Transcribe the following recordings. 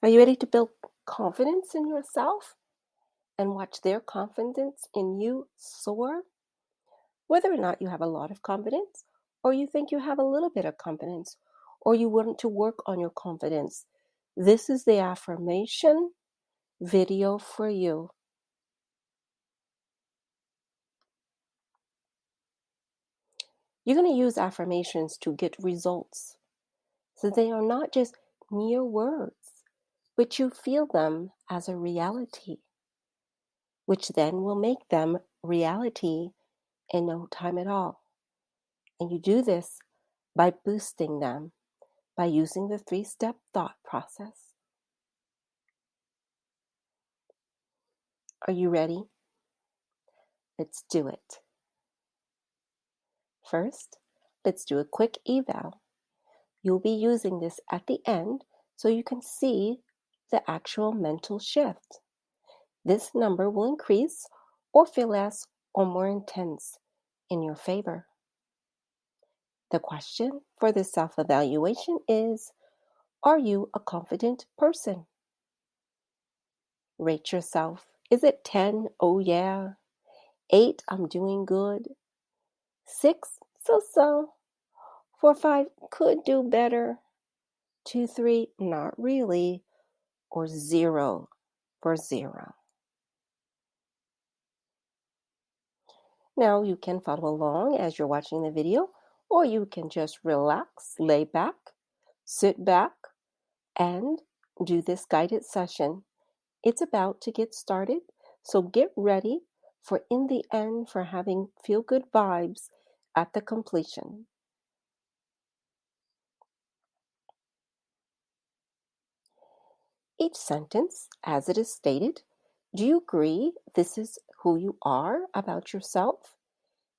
Are you ready to build confidence in yourself and watch their confidence in you soar? Whether or not you have a lot of confidence, or you think you have a little bit of confidence, or you want to work on your confidence, this is the affirmation video for you. You're going to use affirmations to get results. So they are not just mere words, but you feel them as a reality, which then will make them reality in no time at all. And you do this by boosting them, by using the 3-step thought process. Are you ready? Let's do it. First, let's do a quick eval. You'll be using this at the end so you can see the actual mental shift. This number will increase or feel less or more intense in your favor. The question for this self-evaluation is, are you a confident person? Rate yourself. Is it 10? Oh yeah. 8, I'm doing good. 6, so. 4, 5, could do better. 2, 3, not really. Or 0 for 0. Now you can follow along as you're watching the video, or you can just relax, lay back, sit back, and do this guided session. It's about to get started, so get ready for in the end for having feel-good vibes at the completion. Each sentence, as it is stated, do you agree this is who you are about yourself?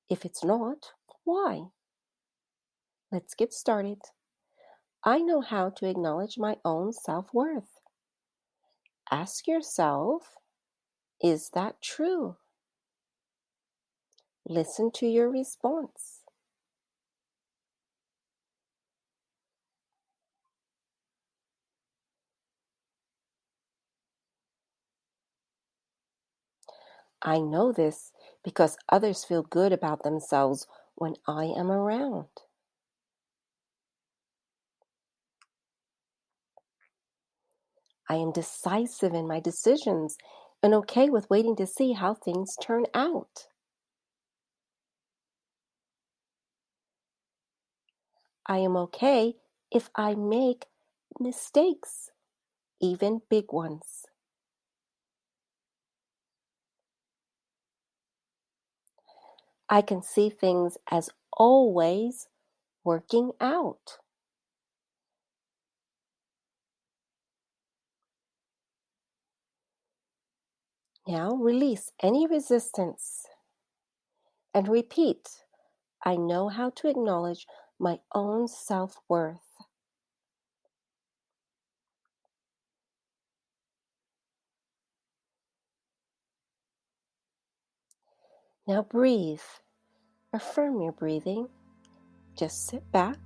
If it's not, why? Let's get started. I know how to acknowledge my own self-worth. Ask yourself, is that true? Listen to your response. I know this because others feel good about themselves when I am around. I am decisive in my decisions and okay with waiting to see how things turn out. I am okay if I make mistakes, even big ones. I can see things as always working out. Now release any resistance and repeat, I know how to acknowledge my own self-worth. Now breathe. Affirm your breathing. Just sit back,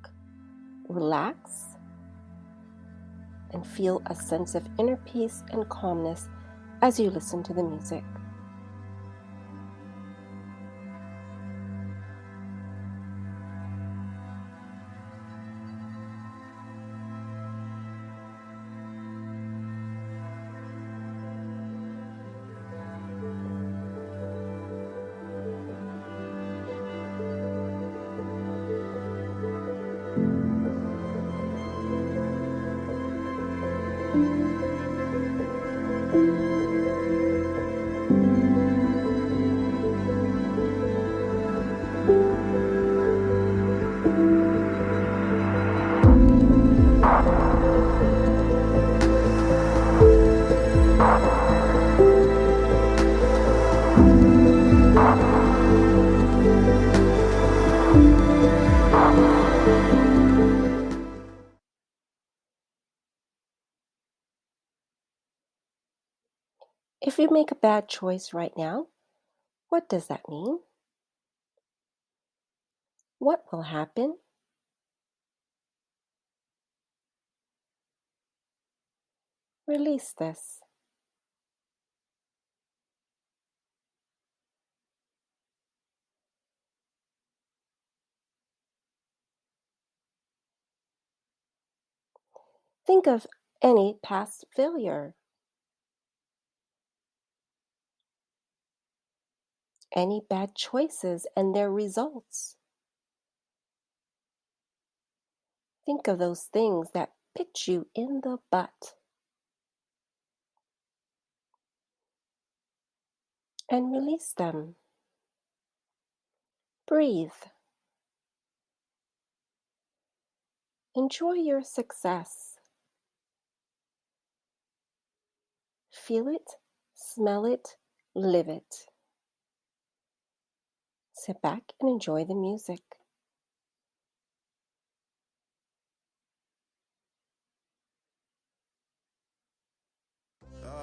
relax, and feel a sense of inner peace and calmness as you listen to the music. If you make a bad choice right now, what does that mean? What will happen? Release this. Think of any past failure, any bad choices and their results. Think of those things that bit you in the butt and release them. Breathe. Enjoy your success. Feel it, smell it, live it. Sit back and enjoy the music.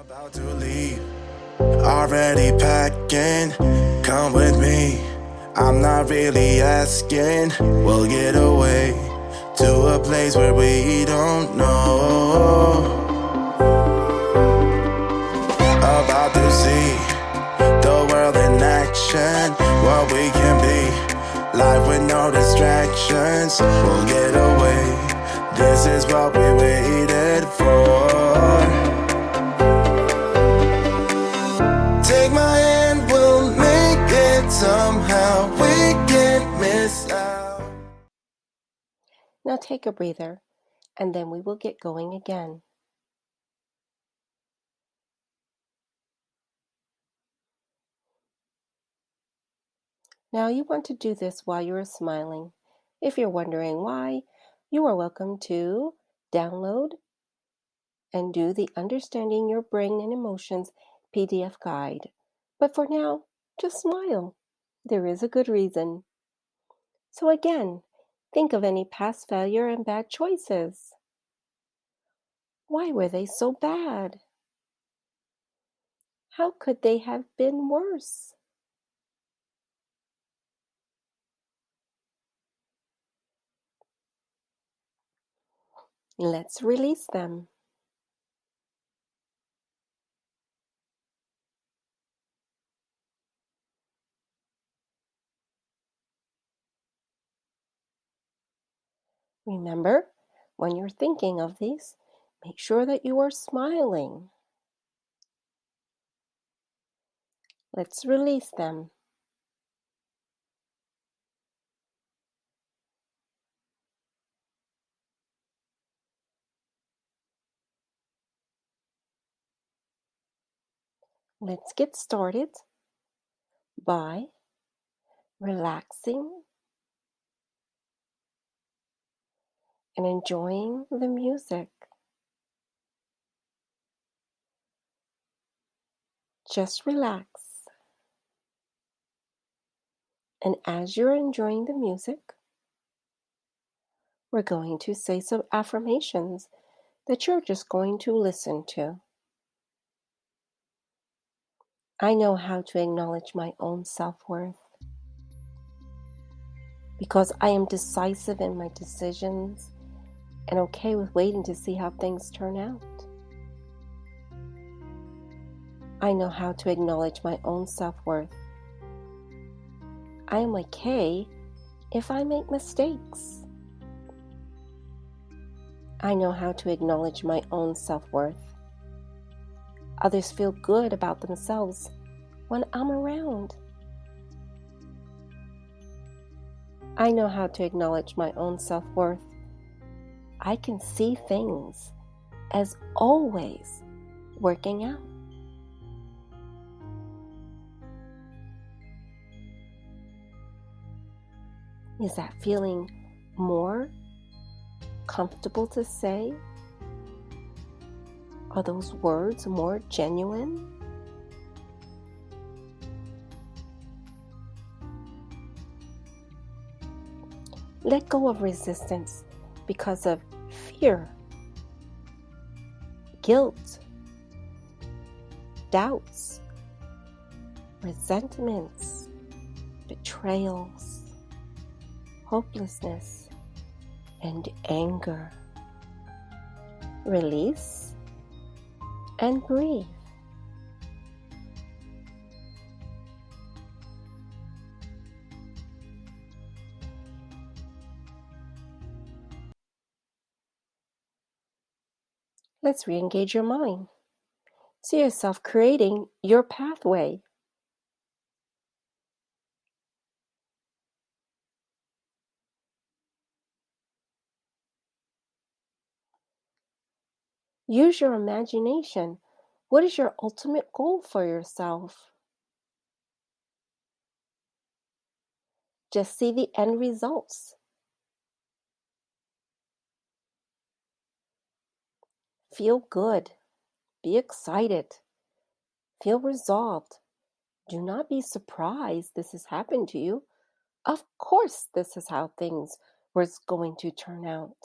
About to leave, already packing. Come with me, I'm not really asking. We'll get away to a place where we don't know. About to see the world in action, what we can be, life with no distractions. We'll get away, this is what we waited for. Take my hand, we'll make it somehow. We can't miss out. Now take a breather, and then we will get going again. Now you want to do this while you are smiling. If you're wondering why, you are welcome to download and do the Understanding Your Brain and Emotions PDF guide. But for now, just smile. There is a good reason. So again, think of any past failure and bad choices. Why were they so bad? How could they have been worse? Let's release them. Remember, when you're thinking of these, make sure that you are smiling. Let's release them. Let's get started by relaxing and enjoying the music. Just relax. And as you're enjoying the music, we're going to say some affirmations that you're just going to listen to. I know how to acknowledge my own self-worth because I am decisive in my decisions and okay with waiting to see how things turn out. I know how to acknowledge my own self-worth. I am okay if I make mistakes. I know how to acknowledge my own self-worth. Others feel good about themselves when I'm around. I know how to acknowledge my own self-worth. I can see things as always working out. Is that feeling more comfortable to say? Are those words more genuine? Let go of resistance because of fear, guilt, doubts, resentments, betrayals, hopelessness, and anger. Release and breathe. Let's re-engage your mind. See yourself creating your pathway. Use your imagination. What is your ultimate goal for yourself? Just see the end results. Feel good. Be excited. Feel resolved. Do not be surprised this has happened to you. Of course, this is how things were going to turn out.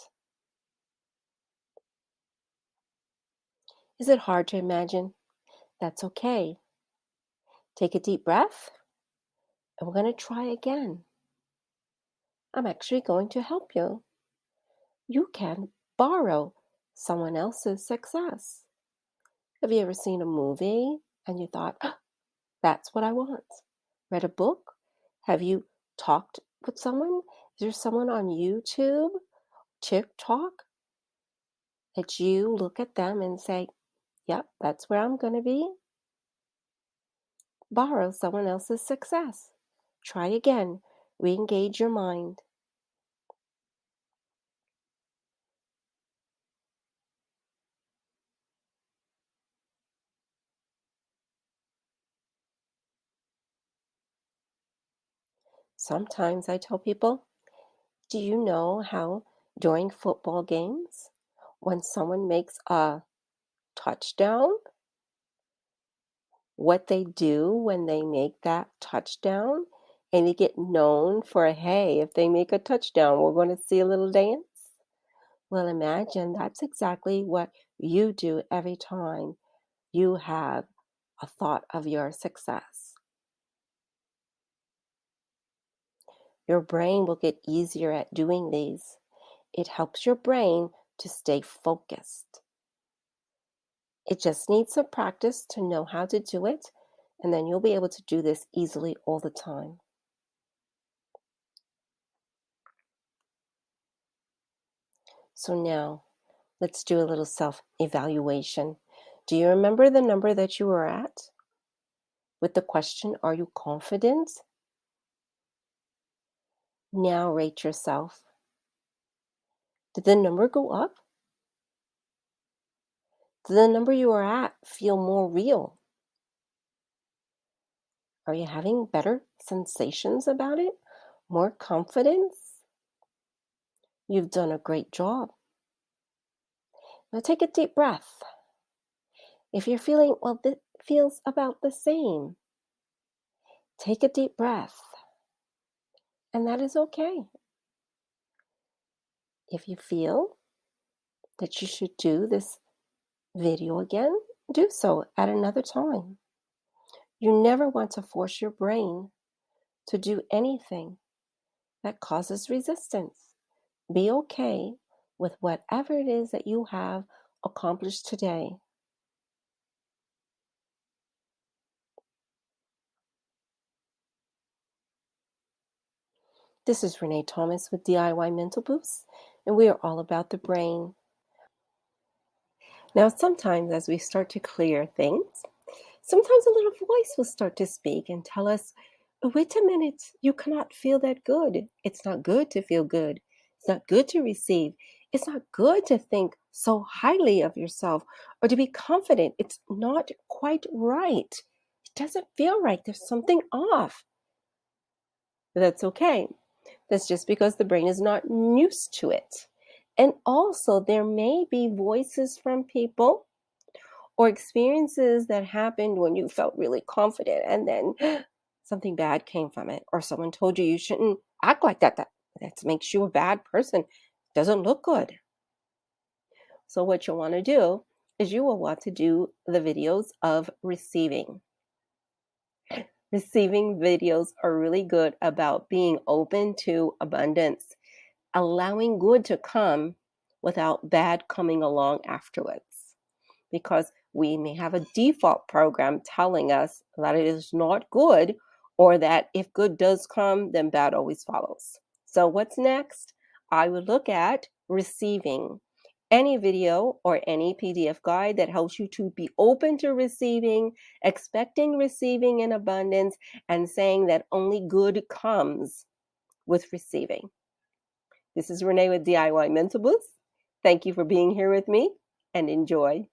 Is it hard to imagine? That's okay. Take a deep breath, and we're going to try again. I'm actually going to help you. You can borrow someone else's success. Have you ever seen a movie and you thought, "Ah, that's what I want"? Read a book? Have you talked with someone? Is there someone on YouTube, TikTok, that you look at them and say, yep, that's where I'm going to be? Borrow someone else's success. Try again. Re-engage your mind. Sometimes I tell people, do you know how during football games, when someone makes a touchdown, what they do when they make that touchdown, and they get known for, hey, if they make a touchdown, we're going to see a little dance? Well, imagine that's exactly what you do every time you have a thought of your success. Your brain will get easier at doing these. It helps your brain to stay focused. It just needs some practice to know how to do it, and then you'll be able to do this easily all the time. So now, let's do a little self-evaluation. Do you remember the number that you were at? With the question, are you confident? Now rate yourself. Did the number go up? Did the number you are at feel more real? Are you having better sensations about it? More confidence? You've done a great job. Now take a deep breath. If you're feeling, well, this feels about the same, take a deep breath. And that is okay. If you feel that you should do this video again, do so at another time. You never want to force your brain to do anything that causes resistance. Be okay with whatever it is that you have accomplished today. This is Renee Thomas with DIY Mental Boosts, and we are all about the brain. Now, sometimes as we start to clear things, sometimes a little voice will start to speak and tell us, wait a minute, you cannot feel that good. It's not good to feel good. It's not good to receive. It's not good to think so highly of yourself or to be confident. It's not quite right. It doesn't feel right. There's something off. But that's okay. That's just because the brain is not used to it. And also, there may be voices from people or experiences that happened when you felt really confident and then something bad came from it, or someone told you you shouldn't act like that. That makes you a bad person. Doesn't look good. So what you'll want to do is you will want to do the videos of receiving. Receiving videos are really good about being open to abundance, allowing good to come without bad coming along afterwards. Because We may have a default program telling us that it is not good, or that if good does come, then bad always follows. So what's next? I would look at receiving. Any video or any PDF guide that helps you to be open to receiving, expecting receiving in abundance, and saying that only good comes with receiving. This is Renee with DIY Mental Boost. Thank you for being here with me, and enjoy.